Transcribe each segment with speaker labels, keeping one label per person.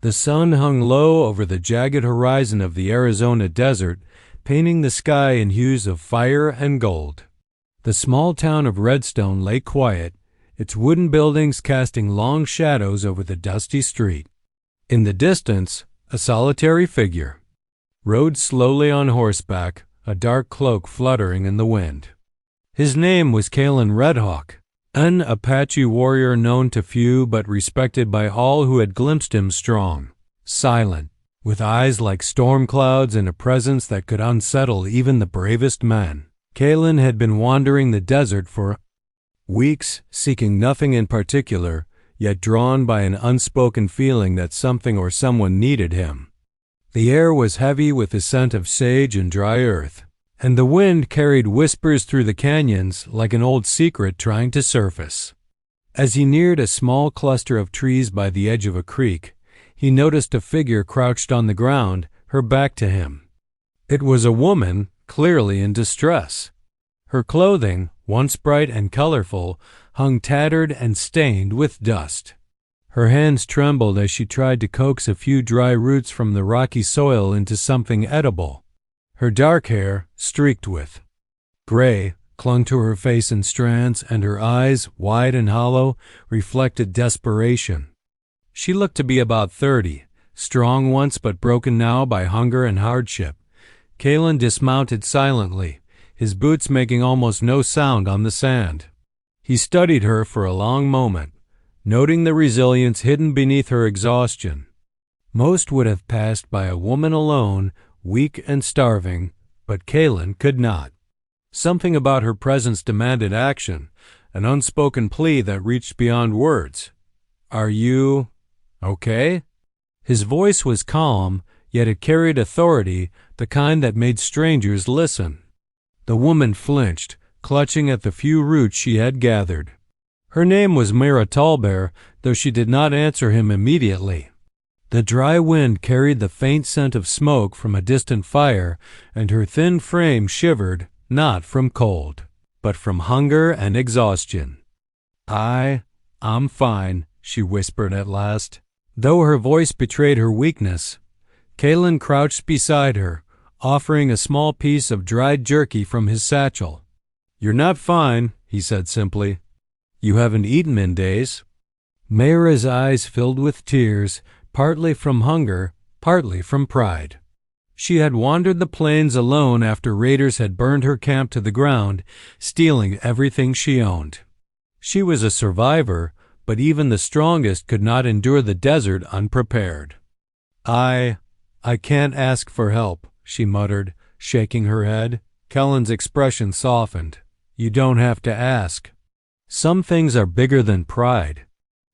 Speaker 1: The sun hung low over the jagged horizon of the Arizona desert, painting the sky in hues of fire and gold. The small town of Redstone lay quiet, its wooden buildings casting long shadows over the dusty street. In the distance, a solitary figure rode slowly on horseback, a dark cloak fluttering in the wind. His name was Kaelen Redhawk, an Apache warrior known to few but respected by all who had glimpsed him strong, silent, with eyes like storm clouds and a presence that could unsettle even the bravest men. Kaelen had been wandering the desert for weeks, seeking nothing in particular, yet drawn by an unspoken feeling that something or someone needed him. The air was heavy with the scent of sage and dry earth, and the wind carried whispers through the canyons like an old secret trying to surface. As he neared a small cluster of trees by the edge of a creek, he noticed a figure crouched on the ground, her back to him. It was a woman, clearly in distress. Her clothing, once bright and colorful, hung tattered and stained with dust. Her hands trembled as she tried to coax a few dry roots from the rocky soil into something edible. Her dark hair, streaked with gray, clung to her face in strands, and her eyes, wide and hollow, reflected desperation. She looked to be about 30, strong once but broken now by hunger and hardship. Kaelen dismounted silently, his boots making almost no sound on the sand. He studied her for a long moment, noting the resilience hidden beneath her exhaustion. Most would have passed by a woman alone, weak and starving, but Kaelen could not. Something about her presence demanded action, an unspoken plea that reached beyond words. "Are you okay?" His voice was calm, yet it carried authority, the kind that made strangers listen. The woman flinched, clutching at the few roots she had gathered. Her name was Mira Tallbear, though she did not answer him immediately. The dry wind carried the faint scent of smoke from a distant fire, and her thin frame shivered, not from cold, but from hunger and exhaustion. I'm fine," she whispered at last. Though her voice betrayed her weakness, Kaelen crouched beside her, offering a small piece of dried jerky from his satchel. "You're not fine," he said simply. "You haven't eaten in days." Mira's eyes filled with tears, partly from hunger, partly from pride. She had wandered the plains alone after raiders had burned her camp to the ground, stealing everything she owned. She was a survivor, but even the strongest could not endure the desert unprepared. I can't ask for help," she muttered, shaking her head. Kaelen's expression softened. "You don't have to ask. Some things are bigger than pride."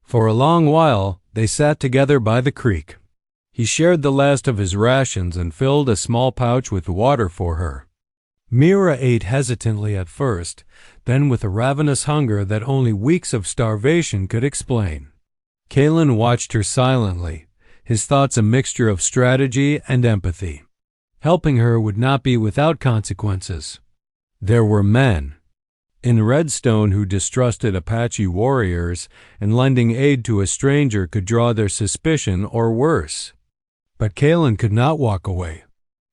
Speaker 1: For a long while, they sat together by the creek. He shared the last of his rations and filled a small pouch with water for her. Mira ate hesitantly at first, then with a ravenous hunger that only weeks of starvation could explain. Kaelen watched her silently, his thoughts a mixture of strategy and empathy. Helping her would not be without consequences. There were men in Redstone who distrusted Apache warriors, and lending aid to a stranger could draw their suspicion or worse. But Kaelen could not walk away.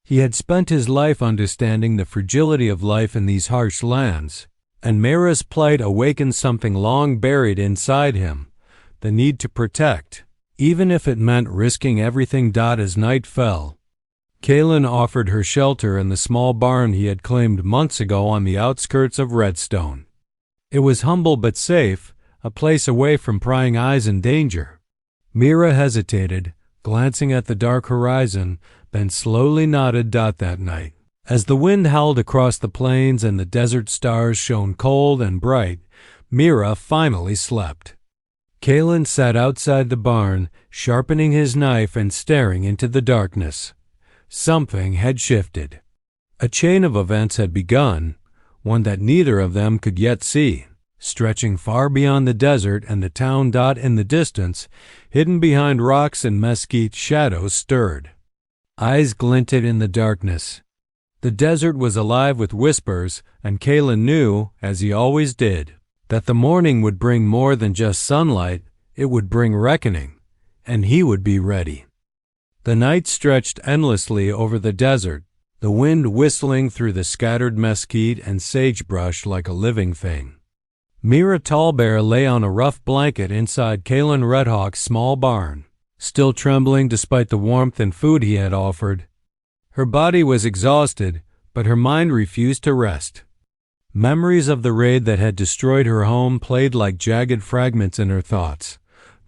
Speaker 1: He had spent his life understanding the fragility of life in these harsh lands, and Mira's plight awakened something long buried inside him, the need to protect, even if it meant risking everything. As night fell, Kaelen offered her shelter in the small barn he had claimed months ago on the outskirts of Redstone. It was humble but safe, a place away from prying eyes and danger. Mira hesitated, glancing at the dark horizon, then slowly nodded. That night, as the wind howled across the plains and the desert stars shone cold and bright, Mira finally slept. Kaelen sat outside the barn, sharpening his knife and staring into the darkness. Something had shifted. A chain of events had begun, one that neither of them could yet see, stretching far beyond the desert and the town. In the distance, hidden behind rocks and mesquite, shadows stirred. Eyes glinted in the darkness. The desert was alive with whispers, and Kaelen knew, as he always did, that the morning would bring more than just sunlight. It would bring reckoning, and he would be ready. The night stretched endlessly over the desert, the wind whistling through the scattered mesquite and sagebrush like a living thing. Mira Tallbear lay on a rough blanket inside Kaelen Redhawk's small barn, still trembling despite the warmth and food he had offered. Her body was exhausted, but her mind refused to rest. Memories of the raid that had destroyed her home played like jagged fragments in her thoughts.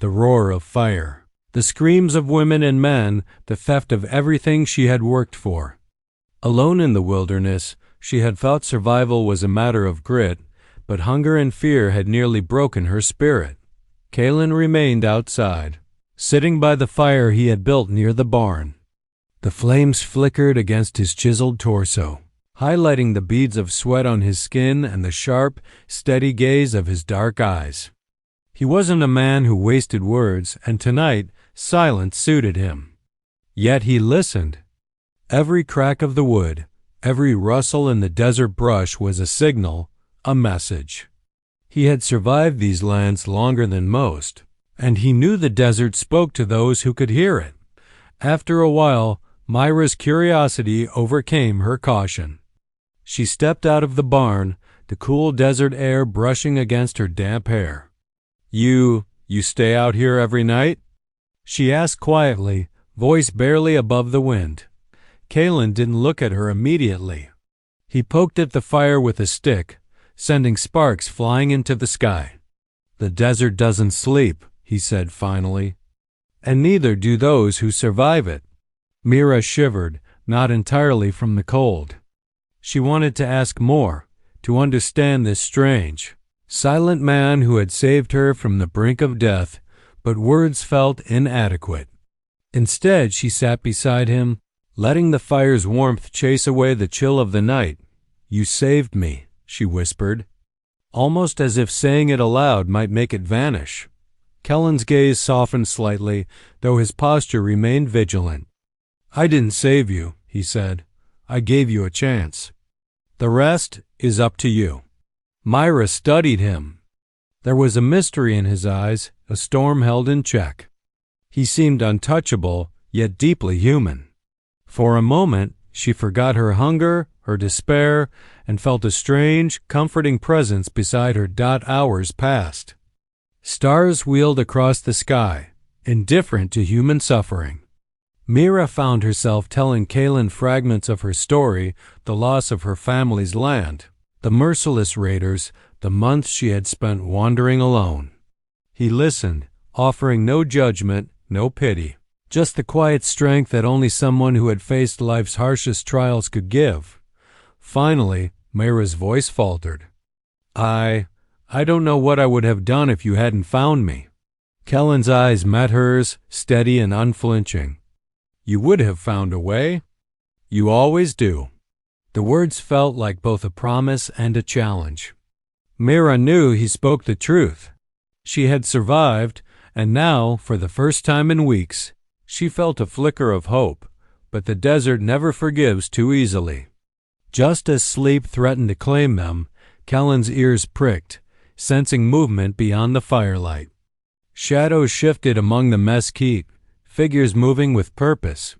Speaker 1: The roar of fire, the screams of women and men, the theft of everything she had worked for. Alone in the wilderness, she had thought survival was a matter of grit, but hunger and fear had nearly broken her spirit. Kaelen remained outside, sitting by the fire he had built near the barn. The flames flickered against his chiseled torso, highlighting the beads of sweat on his skin and the sharp, steady gaze of his dark eyes. He wasn't a man who wasted words, and tonight silence suited him. Yet he listened. Every crack of the wood, every rustle in the desert brush was a signal, a message. He had survived these lands longer than most, and he knew the desert spoke to those who could hear it. After a while, Mira's curiosity overcame her caution. She stepped out of the barn, the cool desert air brushing against her damp hair. You stay out here every night?" she asked quietly, voice barely above the wind. Kaelen didn't look at her immediately. He poked at the fire with a stick, sending sparks flying into the sky. "The desert doesn't sleep," he said finally, "and neither do those who survive it." Mira shivered, not entirely from the cold. She wanted to ask more, to understand this strange, silent man who had saved her from the brink of death, but words felt inadequate. Instead, she sat beside him, letting the fire's warmth chase away the chill of the night. "You saved me," she whispered, almost as if saying it aloud might make it vanish. Kaelen's gaze softened slightly, though his posture remained vigilant. "I didn't save you," he said. "I gave you a chance. The rest is up to you." Mira studied him. There was a mystery in his eyes, a storm held in check. He seemed untouchable, yet deeply human. For a moment, she forgot her hunger, her despair, and felt a strange, comforting presence beside her. Hours passed. Stars wheeled across the sky, indifferent to human suffering. Mira found herself telling Kaelen fragments of her story, the loss of her family's land, the merciless raiders, the months she had spent wandering alone. He listened, offering no judgment, no pity, just the quiet strength that only someone who had faced life's harshest trials could give. Finally, Mira's voice faltered. I don't know what I would have done if you hadn't found me." Kaelen's eyes met hers, steady and unflinching. "You would have found a way. You always do." The words felt like both a promise and a challenge. Mira knew he spoke the truth. She had survived, and now, for the first time in weeks, she felt a flicker of hope, but the desert never forgives too easily. Just as sleep threatened to claim them, Kaelen's ears pricked, sensing movement beyond the firelight. Shadows shifted among the mesquite, figures moving with purpose.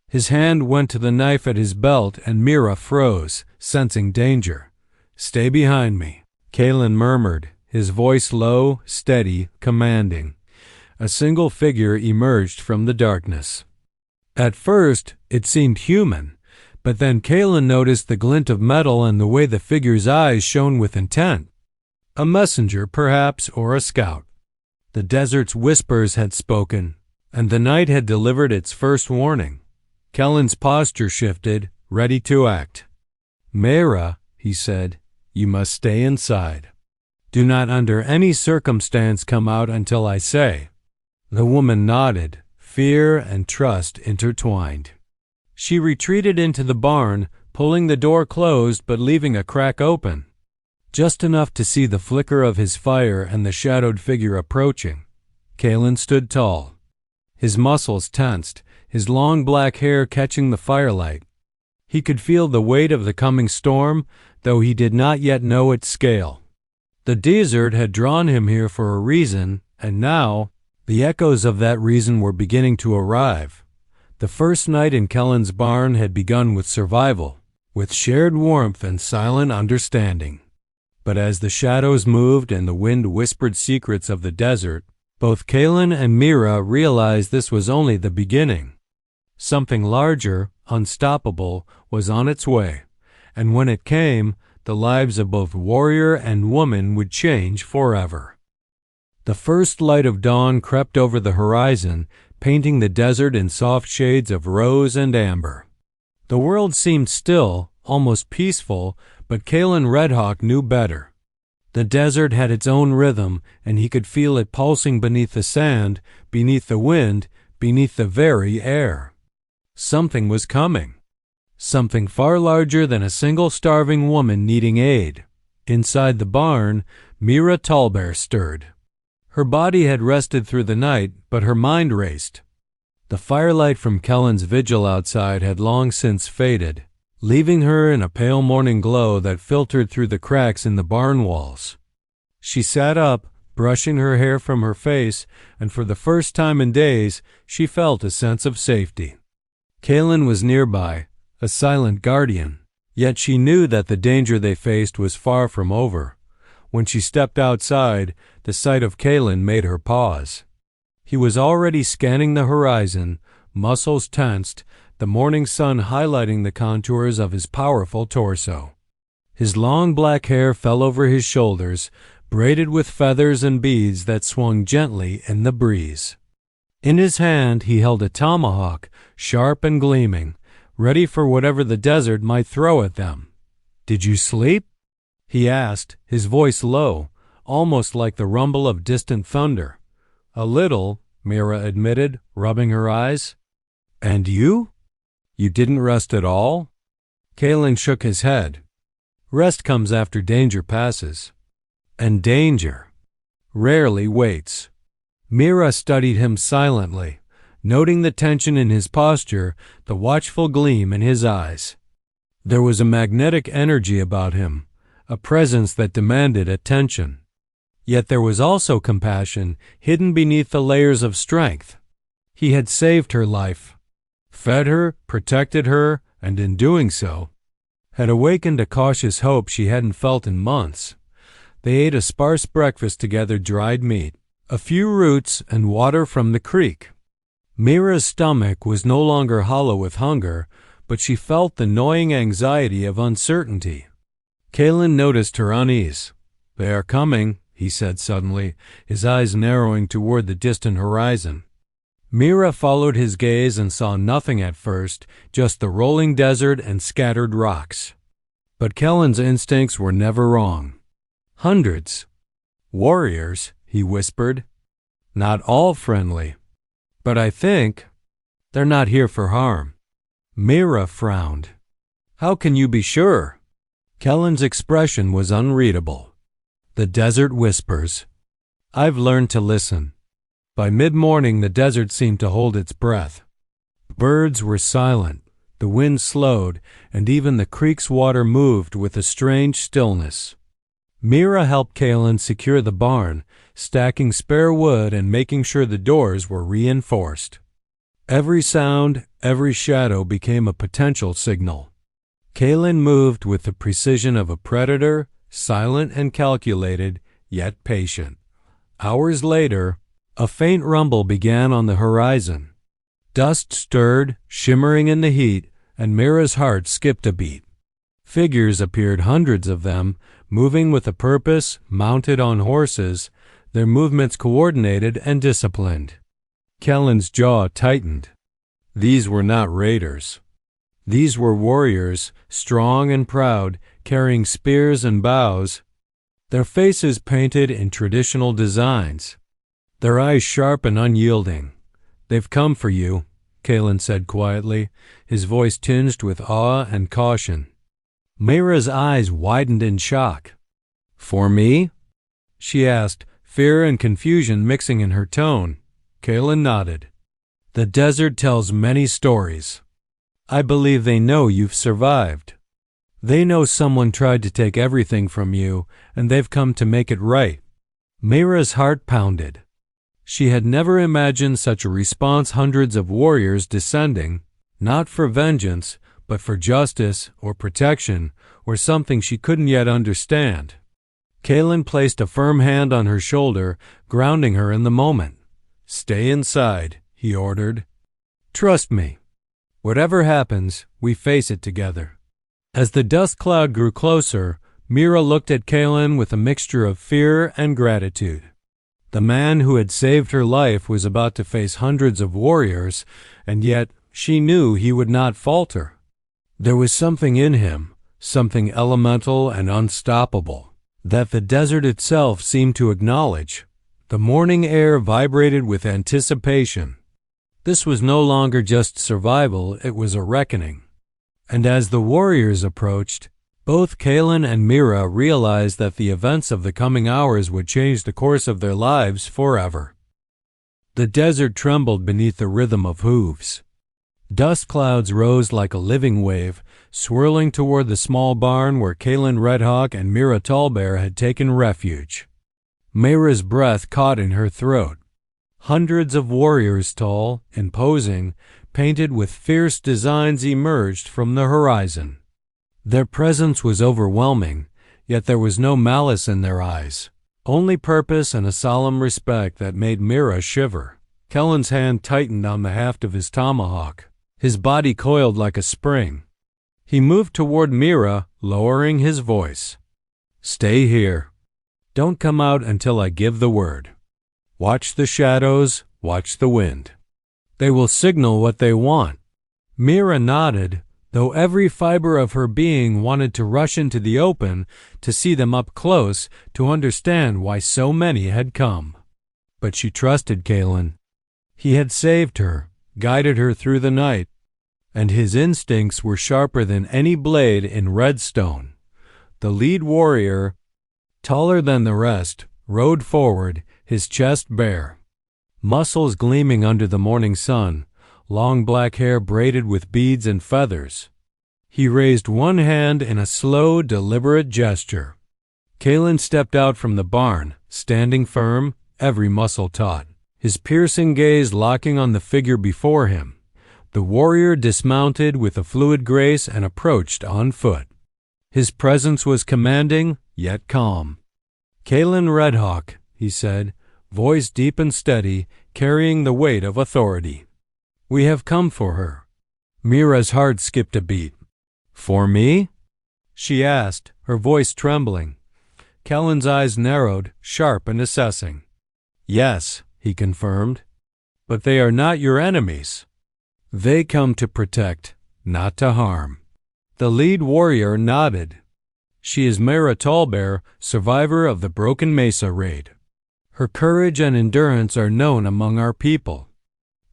Speaker 1: His hand went to the knife at his belt, and Mira froze, sensing danger. "Stay behind me," Kaelen murmured, his voice low, steady, commanding. A single figure emerged from the darkness. At first, it seemed human, but then Kaelen noticed the glint of metal and the way the figure's eyes shone with intent. A messenger, perhaps, or a scout. The desert's whispers had spoken, and the night had delivered its first warning. Kaelen's posture shifted, ready to act. "Mira," he said, "you must stay inside. Do not under any circumstance come out until I say." The woman nodded, fear and trust intertwined. She retreated into the barn, pulling the door closed but leaving a crack open, just enough to see the flicker of his fire and the shadowed figure approaching. Kaelen stood tall, his muscles tensed, his long black hair catching the firelight. He could feel the weight of the coming storm, though he did not yet know its scale. The desert had drawn him here for a reason, and now the echoes of that reason were beginning to arrive. The first night in Kaelen's barn had begun with survival, with shared warmth and silent understanding. But as the shadows moved and the wind whispered secrets of the desert, both Kaelen and Mira realized this was only the beginning. Something larger, unstoppable, was on its way, and when it came, the lives of both warrior and woman would change forever. The first light of dawn crept over the horizon, painting the desert in soft shades of rose and amber. The world seemed still, almost peaceful, but Kaelen Redhawk knew better. The desert had its own rhythm, and he could feel it pulsing beneath the sand, beneath the wind, beneath the very air. Something was coming. Something far larger than a single starving woman needing aid. Inside the barn, Mira Tallbear stirred. Her body had rested through the night, but her mind raced. The firelight from Kaelen's vigil outside had long since faded, leaving her in a pale morning glow that filtered through the cracks in the barn walls. She sat up, brushing her hair from her face, and for the first time in days, she felt a sense of safety. Kaelen was nearby, a silent guardian, yet she knew that the danger they faced was far from over. When she stepped outside, the sight of Kaelen made her pause. He was already scanning the horizon, muscles tensed, the morning sun highlighting the contours of his powerful torso. His long black hair fell over his shoulders, braided with feathers and beads that swung gently in the breeze. In his hand he held a tomahawk, sharp and gleaming, ready for whatever the desert might throw at them. "Did you sleep?" he asked, his voice low, almost like the rumble of distant thunder. "A little," Mira admitted, rubbing her eyes. "And you? You didn't rest at all?" Kaelen shook his head. "Rest comes after danger passes. And danger rarely waits." Mira studied him silently, noting the tension in his posture, the watchful gleam in his eyes. There was a magnetic energy about him, a presence that demanded attention. Yet there was also compassion hidden beneath the layers of strength. He had saved her life, fed her, protected her, and in doing so, had awakened a cautious hope she hadn't felt in months. They ate a sparse breakfast together, dried meat, a few roots, and water from the creek. Mira's stomach was no longer hollow with hunger, but she felt the gnawing anxiety of uncertainty. Kaelen noticed her unease. "They are coming," he said suddenly, his eyes narrowing toward the distant horizon. Mira followed his gaze and saw nothing at first, just the rolling desert and scattered rocks. But Kaelen's instincts were never wrong. "Hundreds. Warriors," he whispered. "Not all friendly. But I think they're not here for harm." Mira frowned. "How can you be sure?" Kaelen's expression was unreadable. "The desert whispers. I've learned to listen." By mid-morning, the desert seemed to hold its breath. Birds were silent, the wind slowed, and even the creek's water moved with a strange stillness. Mira helped Kaelen secure the barn, stacking spare wood and making sure the doors were reinforced. Every sound, every shadow became a potential signal. Kaelen moved with the precision of a predator, silent and calculated, yet patient. Hours later, a faint rumble began on the horizon. Dust stirred, shimmering in the heat, and Mira's heart skipped a beat. Figures appeared, hundreds of them, moving with a purpose, mounted on horses, their movements coordinated and disciplined. Kaelen's jaw tightened. These were not raiders. These were warriors, strong and proud, carrying spears and bows, their faces painted in traditional designs, their eyes sharp and unyielding. "They've come for you," Kaelen said quietly, his voice tinged with awe and caution. Mira's eyes widened in shock. "For me?" she asked, fear and confusion mixing in her tone. Kaelen nodded. "The desert tells many stories. I believe they know you've survived. They know someone tried to take everything from you, and they've come to make it right." Mira's heart pounded. She had never imagined such a response, hundreds of warriors descending, not for vengeance, but for justice or protection or something she couldn't yet understand. Kaelen placed a firm hand on her shoulder, grounding her in the moment. "Stay inside," he ordered. "Trust me. Whatever happens, we face it together." As the dust cloud grew closer, Mira looked at Kaelen with a mixture of fear and gratitude. The man who had saved her life was about to face hundreds of warriors, and yet she knew he would not falter. There was something in him, something elemental and unstoppable, that the desert itself seemed to acknowledge. The morning air vibrated with anticipation. This was no longer just survival, it was a reckoning. And as the warriors approached, both Kaelen and Mira realized that the events of the coming hours would change the course of their lives forever. The desert trembled beneath the rhythm of hooves. Dust clouds rose like a living wave, swirling toward the small barn where Kaelen Redhawk and Mira Tallbear had taken refuge. Mira's breath caught in her throat. Hundreds of warriors, tall, imposing, painted with fierce designs, emerged from the horizon. Their presence was overwhelming, yet there was no malice in their eyes, only purpose and a solemn respect that made Mira shiver. Kaelen's hand tightened on the haft of his tomahawk. His body coiled like a spring. He moved toward Mira, lowering his voice. "Stay here. Don't come out until I give the word. Watch the shadows, watch the wind. They will signal what they want." Mira nodded, though every fiber of her being wanted to rush into the open, to see them up close, to understand why so many had come. But she trusted Kaelen. He had saved her, guided her through the night, and his instincts were sharper than any blade in Redstone. The lead warrior, taller than the rest, rode forward, his chest bare, muscles gleaming under the morning sun, long black hair braided with beads and feathers. He raised one hand in a slow, deliberate gesture. Kaelen stepped out from the barn, standing firm, every muscle taut, his piercing gaze locking on the figure before him. The warrior dismounted with a fluid grace and approached on foot. His presence was commanding, yet calm. "Kaelen Redhawk," he said, voice deep and steady, carrying the weight of authority. "We have come for her." Mira's heart skipped a beat. "For me?" she asked, her voice trembling. Kaelen's eyes narrowed, sharp and assessing. "Yes," he confirmed, "but they are not your enemies. They come to protect, not to harm." The lead warrior nodded. "She is Mira Tallbear, survivor of the Broken Mesa raid. Her courage and endurance are known among our people.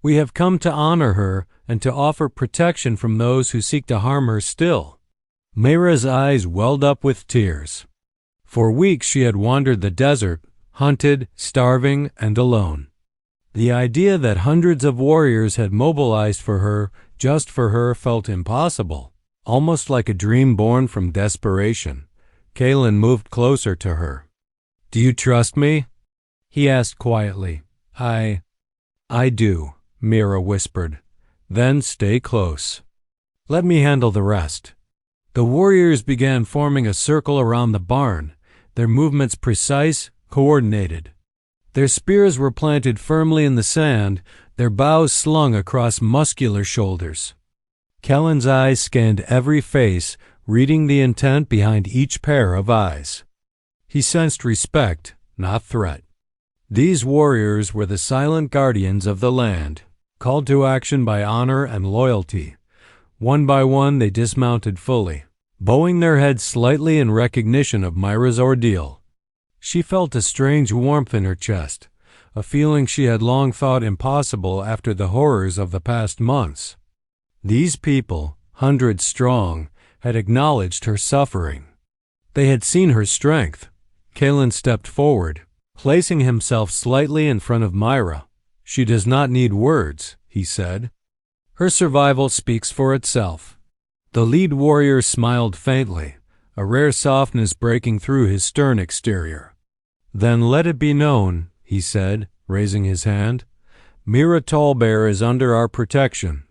Speaker 1: We have come to honor her and to offer protection from those who seek to harm her still." Mira's eyes welled up with tears. For weeks she had wandered the desert, hunted, starving, and alone. The idea that hundreds of warriors had mobilized for her, just for her, felt impossible, almost like a dream born from desperation. Kaelen moved closer to her. "Do you trust me?" he asked quietly. I do," Mira whispered. "Then stay close. Let me handle the rest." The warriors began forming a circle around the barn, their movements precise, coordinated. Their spears were planted firmly in the sand, their bows slung across muscular shoulders. Kaelen's eyes scanned every face, reading the intent behind each pair of eyes. He sensed respect, not threat. These warriors were the silent guardians of the land, called to action by honor and loyalty. One by one they dismounted fully, bowing their heads slightly in recognition of Mira's ordeal. She felt a strange warmth in her chest, a feeling she had long thought impossible after the horrors of the past months. These people, hundreds strong, had acknowledged her suffering. They had seen her strength. Kaelen stepped forward, placing himself slightly in front of Mira. "She does not need words," he said. "Her survival speaks for itself." The lead warrior smiled faintly, a rare softness breaking through his stern exterior. "Then let it be known," he said, raising his hand. "Mira Tallbear is under our protection.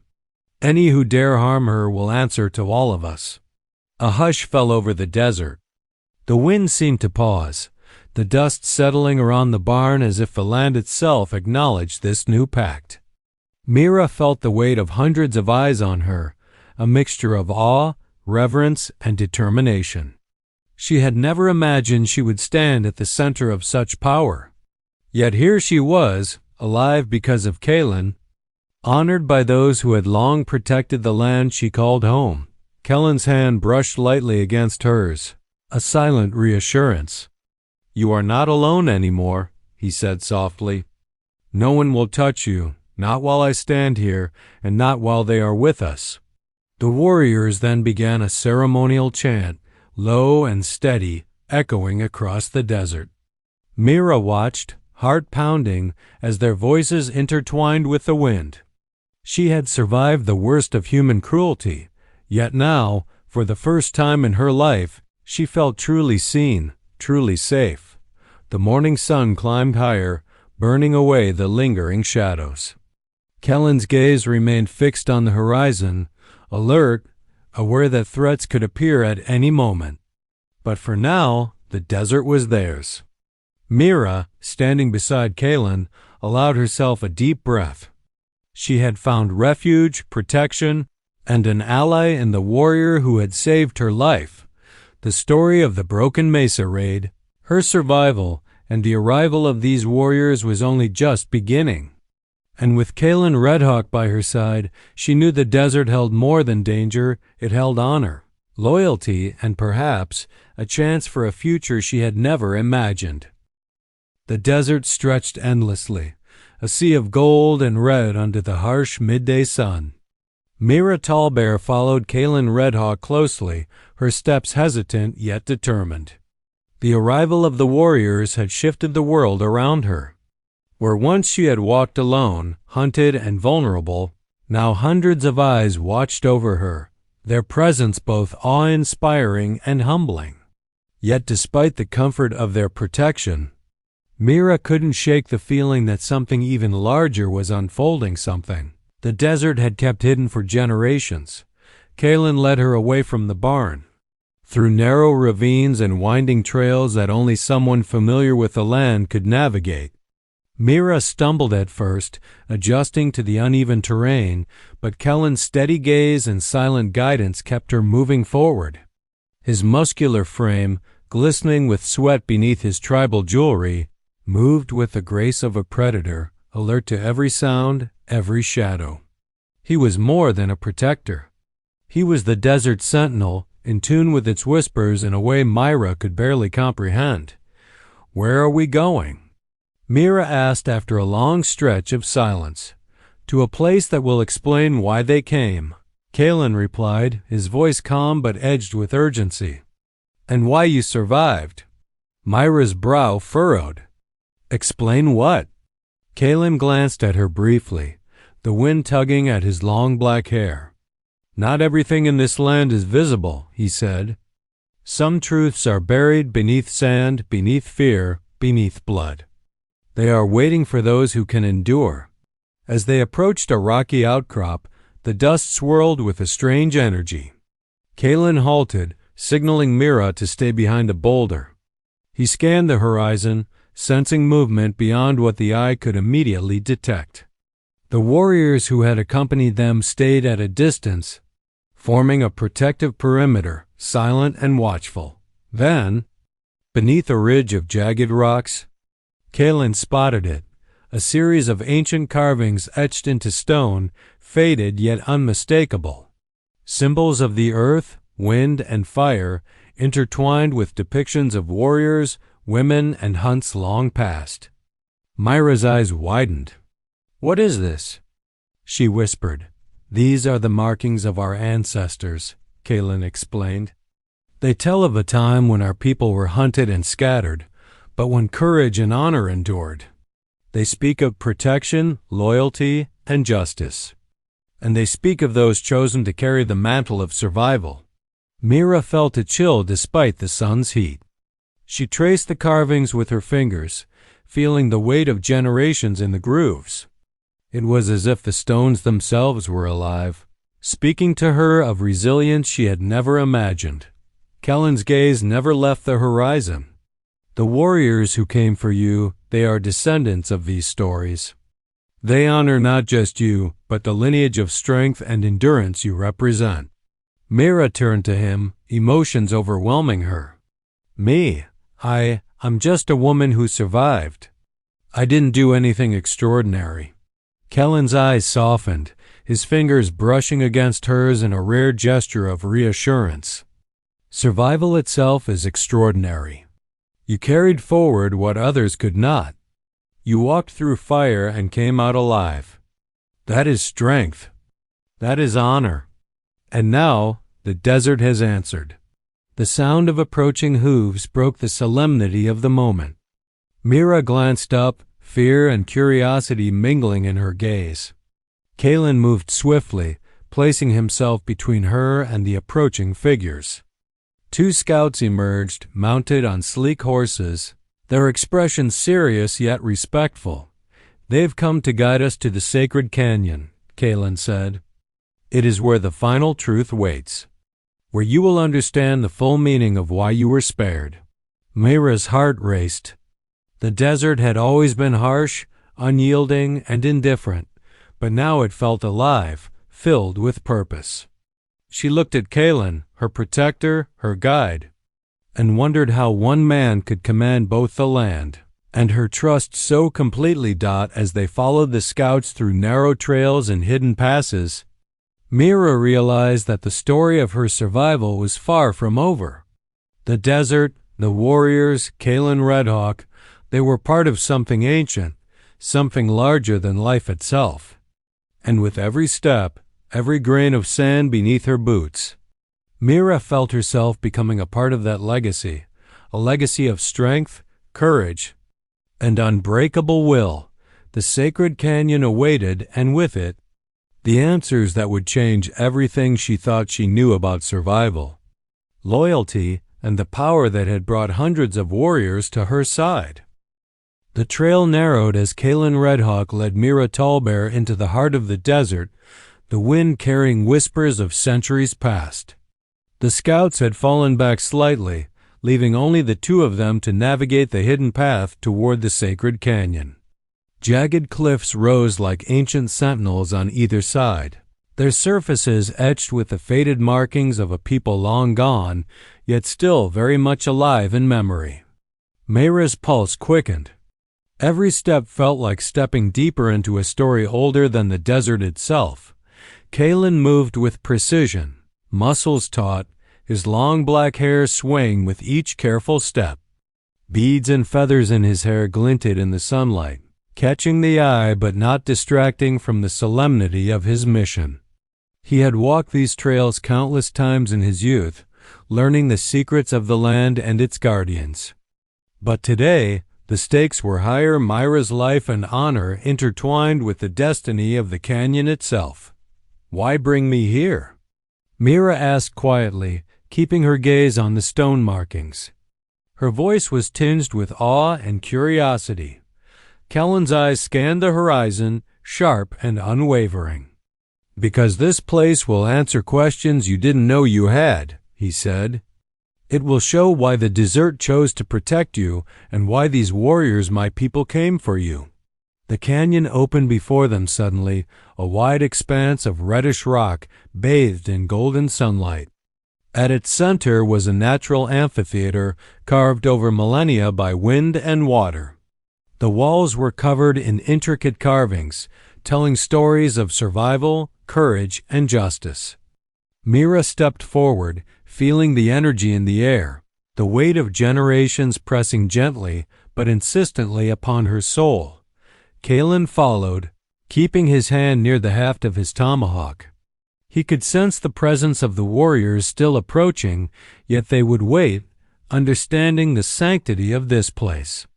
Speaker 1: Any who dare harm her will answer to all of us." A hush fell over the desert. The wind seemed to pause, the dust settling around the barn as if the land itself acknowledged this new pact. Mira felt the weight of hundreds of eyes on her, a mixture of awe, reverence, and determination. She had never imagined she would stand at the center of such power. Yet here she was, alive because of Kaelen, honored by those who had long protected the land she called home. Kaelen's hand brushed lightly against hers, a silent reassurance. "You are not alone anymore," he said softly. "No one will touch you, not while I stand here, and not while they are with us." The warriors then began a ceremonial chant, low and steady, echoing across the desert. Mira watched, heart pounding, as their voices intertwined with the wind. She had survived the worst of human cruelty, yet now, for the first time in her life, she felt truly seen, truly safe. The morning sun climbed higher, burning away the lingering shadows. Kaelen's gaze remained fixed on the horizon, alert, aware that threats could appear at any moment. But for now, the desert was theirs. Mira, standing beside Kaelen, allowed herself a deep breath. She had found refuge, protection, and an ally in the warrior who had saved her life. The story of the Broken Mesa raid, her survival, and the arrival of these warriors was only just beginning. And with Kaelen Redhawk by her side, she knew the desert held more than danger, it held honor, loyalty, and perhaps a chance for a future she had never imagined. The desert stretched endlessly, a sea of gold and red under the harsh midday sun. Mira Tallbear followed Kaelen Redhawk closely, her steps hesitant yet determined. The arrival of the warriors had shifted the world around her. Where once she had walked alone, hunted and vulnerable, now hundreds of eyes watched over her, their presence both awe-inspiring and humbling. Yet despite the comfort of their protection, Mira couldn't shake the feeling that something even larger was unfolding. Something the desert had kept hidden for generations. Kaelen led her away from the barn, through narrow ravines and winding trails that only someone familiar with the land could navigate. Mira stumbled at first, adjusting to the uneven terrain, but Kaelen's steady gaze and silent guidance kept her moving forward. His muscular frame, glistening with sweat beneath his tribal jewelry, moved with the grace of a predator, alert to every sound, every shadow. He was more than a protector. He was the desert sentinel, in tune with its whispers in a way Mira could barely comprehend. "Where are we going?" Mira asked after a long stretch of silence. "To a place that will explain why they came," Kaelen replied, his voice calm but edged with urgency. "And why you survived." Mira's brow furrowed. "Explain what?" Kaelen glanced at her briefly, the wind tugging at his long black hair. "Not everything in this land is visible," he said. "Some truths are buried beneath sand, beneath fear, beneath blood. They are waiting for those who can endure." As they approached a rocky outcrop, the dust swirled with a strange energy. Kaelen halted, signaling Mira to stay behind a boulder. He scanned the horizon, sensing movement beyond what the eye could immediately detect. The warriors who had accompanied them stayed at a distance, forming a protective perimeter, silent and watchful. Then, beneath a ridge of jagged rocks, Kaelen spotted it, a series of ancient carvings etched into stone, faded yet unmistakable. Symbols of the earth, wind, and fire, intertwined with depictions of warriors, women, and hunts long past. Mira's eyes widened. "What is this?" she whispered. "These are the markings of our ancestors," Kaelen explained. "They tell of a time when our people were hunted and scattered, but when courage and honor endured. They speak of protection, loyalty, and justice. And they speak of those chosen to carry the mantle of survival." Mira felt a chill despite the sun's heat. She traced the carvings with her fingers, feeling the weight of generations in the grooves. It was as if the stones themselves were alive, speaking to her of resilience she had never imagined. Kaelen's gaze never left the horizon. The warriors who came for you, they are descendants of these stories. They honor not just you, but the lineage of strength and endurance you represent. Mira turned to him, emotions overwhelming her. Me? I'm just a woman who survived. I didn't do anything extraordinary. Kaelen's eyes softened, his fingers brushing against hers in a rare gesture of reassurance. Survival itself is extraordinary. You carried forward what others could not. You walked through fire and came out alive. That is strength. That is honor. And now the desert has answered. The sound of approaching hooves broke the solemnity of the moment. Mira glanced up, fear and curiosity mingling in her gaze. Kaelen moved swiftly, placing himself between her and the approaching figures. Two scouts emerged, mounted on sleek horses, their expression serious yet respectful. They've come to guide us to the sacred canyon, Kaelen said. It is where the final truth waits, where you will understand the full meaning of why you were spared. Mira's heart raced. The desert had always been harsh, unyielding, and indifferent, but now it felt alive, filled with purpose. She looked at Kaelen, her protector, her guide, and wondered how one man could command both the land and her trust so completely. As they followed the scouts through narrow trails and hidden passes, Mira realized that the story of her survival was far from over. The desert, the warriors, Kaelen Redhawk, they were part of something ancient, something larger than life itself. And with every step, every grain of sand beneath her boots, Mira felt herself becoming a part of that legacy, a legacy of strength, courage, and unbreakable will. The sacred canyon awaited, and with it, the answers that would change everything she thought she knew about survival, loyalty, and the power that had brought hundreds of warriors to her side. The trail narrowed as Kaelen Redhawk led Mira Tallbear into the heart of the desert, the wind carrying whispers of centuries past. The scouts had fallen back slightly, leaving only the two of them to navigate the hidden path toward the sacred canyon. Jagged cliffs rose like ancient sentinels on either side, their surfaces etched with the faded markings of a people long gone, yet still very much alive in memory. Mira's pulse quickened. Every step felt like stepping deeper into a story older than the desert itself. Kaelen moved with precision, muscles taut, his long black hair swaying with each careful step. Beads and feathers in his hair glinted in the sunlight, catching the eye but not distracting from the solemnity of his mission. He had walked these trails countless times in his youth, learning the secrets of the land and its guardians. But today, the stakes were higher. Mira's life and honor intertwined with the destiny of the canyon itself. "Why bring me here?" Mira asked quietly, keeping her gaze on the stone markings. Her voice was tinged with awe and curiosity. Kaelen's eyes scanned the horizon, sharp and unwavering. "Because this place will answer questions you didn't know you had," he said. "It will show why the desert chose to protect you and why these warriors, my people, came for you." The canyon opened before them suddenly, a wide expanse of reddish rock bathed in golden sunlight. At its center was a natural amphitheater carved over millennia by wind and water. The walls were covered in intricate carvings, telling stories of survival, courage, and justice. Mira stepped forward, feeling the energy in the air, the weight of generations pressing gently but insistently upon her soul. Kaelen followed, keeping his hand near the haft of his tomahawk. He could sense the presence of the warriors still approaching, yet they would wait, understanding the sanctity of this place.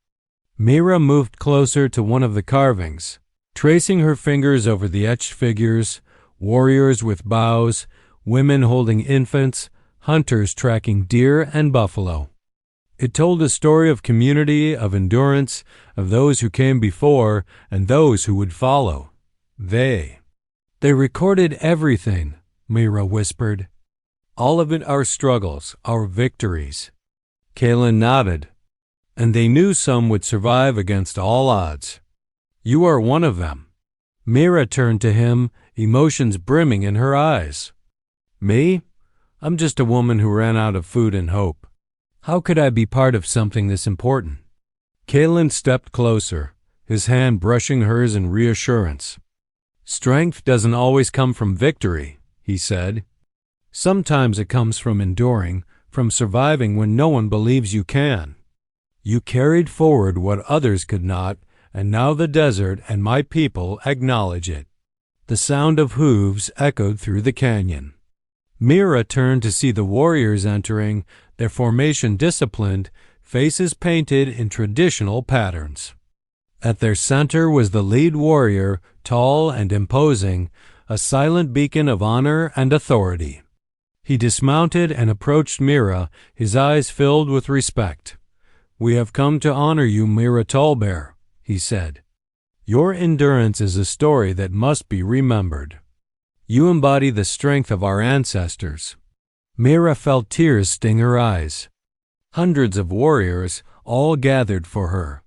Speaker 1: Mira moved closer to one of the carvings, tracing her fingers over the etched figures, warriors with bows, women holding infants, hunters tracking deer and buffalo. It told a story of community, of endurance, of those who came before and those who would follow. They recorded everything, Mira whispered. All of it, our struggles, our victories. Kaelen nodded. And they knew some would survive against all odds. You are one of them. Mira turned to him, emotions brimming in her eyes. Me? I'm just a woman who ran out of food and hope. How could I be part of something this important? Kaelen stepped closer, his hand brushing hers in reassurance. Strength doesn't always come from victory, he said. Sometimes it comes from enduring, from surviving when no one believes you can. You carried forward what others could not, and now the desert and my people acknowledge it. The sound of hooves echoed through the canyon. Mira turned to see the warriors entering, their formation disciplined, faces painted in traditional patterns. At their center was the lead warrior, tall and imposing, a silent beacon of honor and authority. He dismounted and approached Mira, his eyes filled with respect. We have come to honor you, Mira Tallbear, he said. Your endurance is a story that must be remembered. You embody the strength of our ancestors. Mira felt tears sting her eyes. Hundreds of warriors all gathered for her.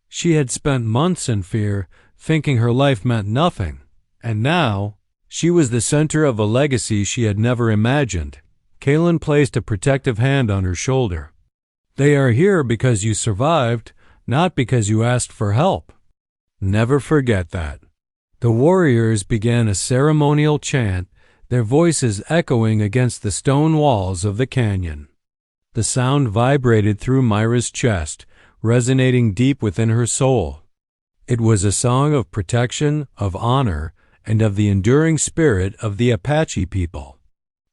Speaker 1: She had spent months in fear, thinking her life meant nothing, and now she was the center of a legacy she had never imagined. Kaelen placed a protective hand on her shoulder. They are here because you survived, not because you asked for help. Never forget that. The warriors began a ceremonial chant, their voices echoing against the stone walls of the canyon. The sound vibrated through Mira's chest, resonating deep within her soul. It was a song of protection, of honor, and of the enduring spirit of the Apache people.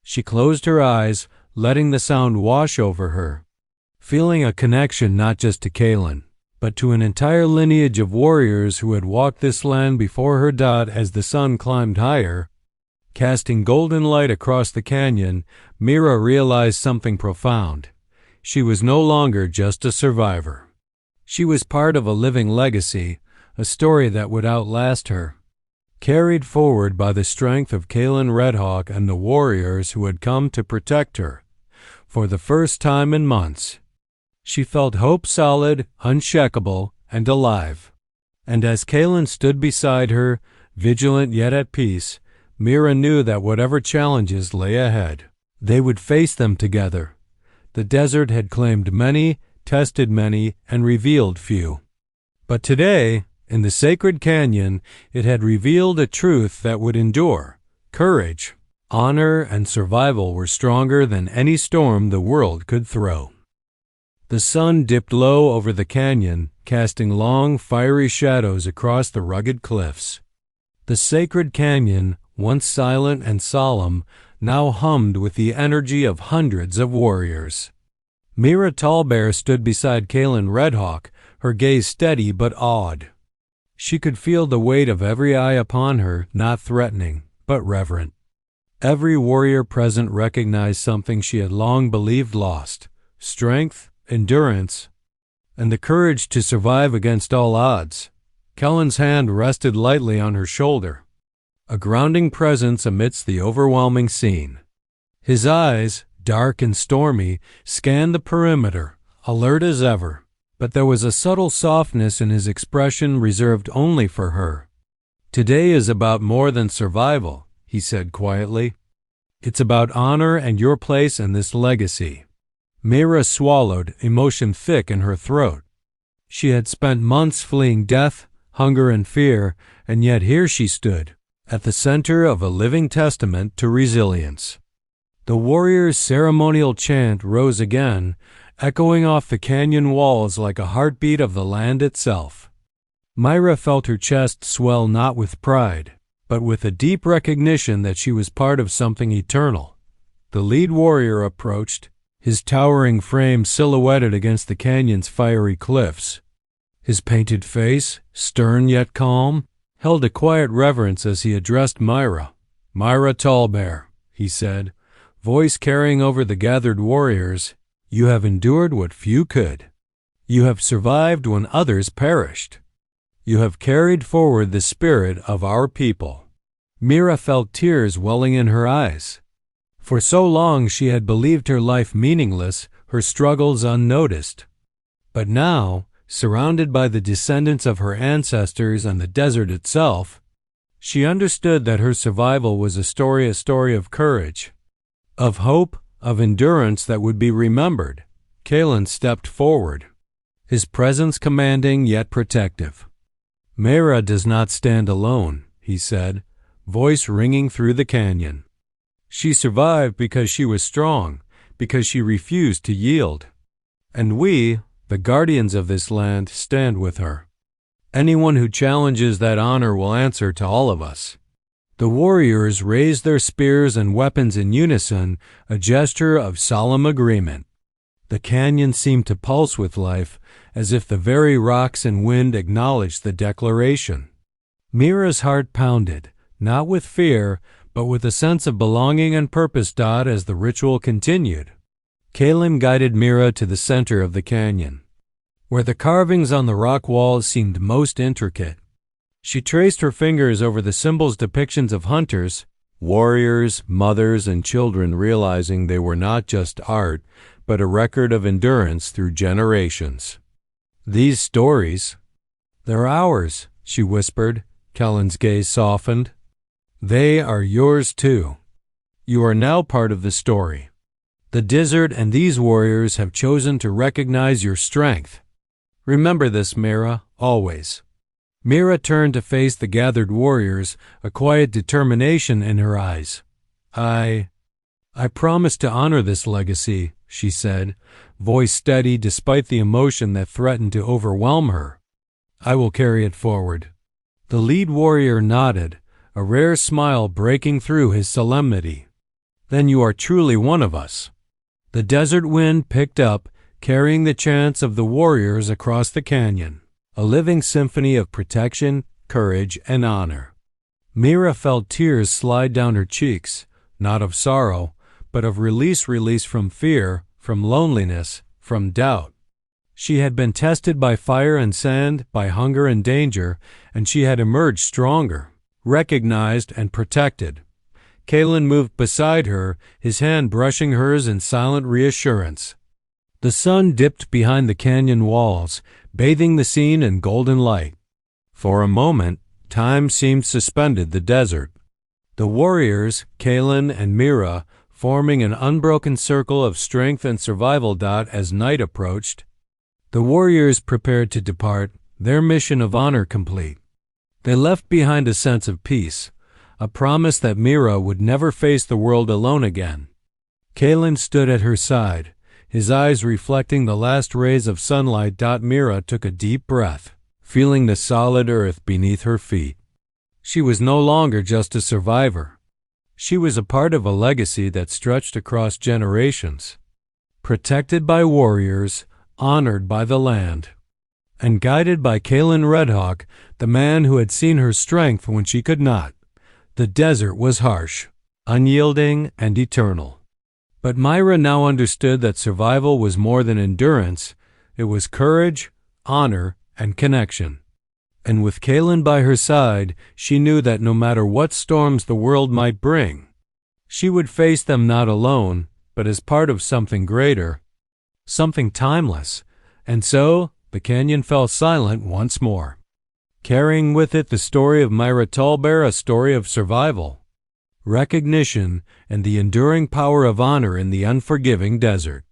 Speaker 1: She closed her eyes, letting the sound wash over her, feeling a connection not just to Kaelen, but to an entire lineage of warriors who had walked this land before her. As the sun climbed higher, casting golden light across the canyon, Mira realized something profound. She was no longer just a survivor. She was part of a living legacy, a story that would outlast her, carried forward by the strength of Kaelen Redhawk and the warriors who had come to protect her. For the first time in months, she felt hope solid, unshakable, and alive. And as Kaelen stood beside her, vigilant yet at peace, Mira knew that whatever challenges lay ahead, they would face them together. The desert had claimed many, tested many, and revealed few. But today, in the sacred canyon, it had revealed a truth that would endure. Courage, honor, and survival were stronger than any storm the world could throw. The sun dipped low over the canyon, casting long, fiery shadows across the rugged cliffs. The sacred canyon, once silent and solemn, now hummed with the energy of hundreds of warriors. Mira Tallbear stood beside Kaelen Redhawk, her gaze steady but awed. She could feel the weight of every eye upon her, not threatening, but reverent. Every warrior present recognized something she had long believed lost: strength, endurance, and the courage to survive against all odds. Kaelen's hand rested lightly on her shoulder, a grounding presence amidst the overwhelming scene. His eyes, dark and stormy, scanned the perimeter, alert as ever, but there was a subtle softness in his expression reserved only for her. Today is about more than survival, he said quietly. It's about honor and your place in this legacy. Mira swallowed, emotion thick in her throat. She had spent months fleeing death, hunger, and fear, and yet here she stood, at the center of a living testament to resilience. The warrior's ceremonial chant rose again, echoing off the canyon walls like a heartbeat of the land itself. Mira felt her chest swell not with pride, but with a deep recognition that she was part of something eternal. The lead warrior approached, his towering frame silhouetted against the canyon's fiery cliffs. His painted face, stern yet calm, held a quiet reverence as he addressed Mira. "Mira Tallbear," he said, voice carrying over the gathered warriors, You have endured what few could. You have survived when others perished. You have carried forward the spirit of our people." Mira felt tears welling in her eyes. For so long she had believed her life meaningless, her struggles unnoticed. But now, surrounded by the descendants of her ancestors and the desert itself, she understood that her survival was a story of courage, of hope, of endurance that would be remembered. Kaelen stepped forward, his presence commanding yet protective. "Mira does not stand alone," he said, voice ringing through the canyon. "She survived because she was strong, because she refused to yield. And we, the guardians of this land, stand with her. Anyone who challenges that honor will answer to all of us." The warriors raised their spears and weapons in unison, a gesture of solemn agreement. The canyon seemed to pulse with life, as if the very rocks and wind acknowledged the declaration. Mira's heart pounded, not with fear, but with a sense of belonging and purpose. As the ritual continued, Kaelen guided Mira to the center of the canyon, where the carvings on the rock walls seemed most intricate. She traced her fingers over the symbols, depictions of hunters, warriors, mothers, and children, realizing they were not just art, but a record of endurance through generations. "These stories, they're ours," she whispered. Kaelen's gaze softened. "They are yours too. You are now part of the story. The desert and these warriors have chosen to recognize your strength. Remember this, Mira, always." Mira turned to face the gathered warriors, a quiet determination in her eyes. I promise to honor this legacy," she said, voice steady despite the emotion that threatened to overwhelm her. "I will carry it forward." The lead warrior nodded, a rare smile breaking through his solemnity. "Then you are truly one of us." The desert wind picked up, carrying the chants of the warriors across the canyon, a living symphony of protection, courage, and honor. Mira felt tears slide down her cheeks, not of sorrow, but of release from fear, from loneliness, from doubt. She had been tested by fire and sand, by hunger and danger, and she had emerged stronger, recognized and protected. Kaelen moved beside her, his hand brushing hers in silent reassurance. The sun dipped behind the canyon walls, bathing the scene in golden light. For a moment, time seemed suspended the desert. The warriors, Kaelen and Mira, forming an unbroken circle of strength and survival. As night approached, the warriors prepared to depart, their mission of honor complete. They left behind a sense of peace, a promise that Mira would never face the world alone again. Kaelen stood at her side, his eyes reflecting the last rays of sunlight. Mira took a deep breath, feeling the solid earth beneath her feet. She was no longer just a survivor. She was a part of a legacy that stretched across generations, protected by warriors, honored by the land, and guided by Kaelen Redhawk, the man who had seen her strength when she could not. The desert was harsh, unyielding, and eternal. But Mira now understood that survival was more than endurance. It was courage, honor, and connection. And with Kaelen by her side, she knew that no matter what storms the world might bring, she would face them not alone, but as part of something greater, something timeless. And so, the canyon fell silent once more, carrying with it the story of Mira Tallbear, a story of survival, recognition, and the enduring power of honor in the unforgiving desert.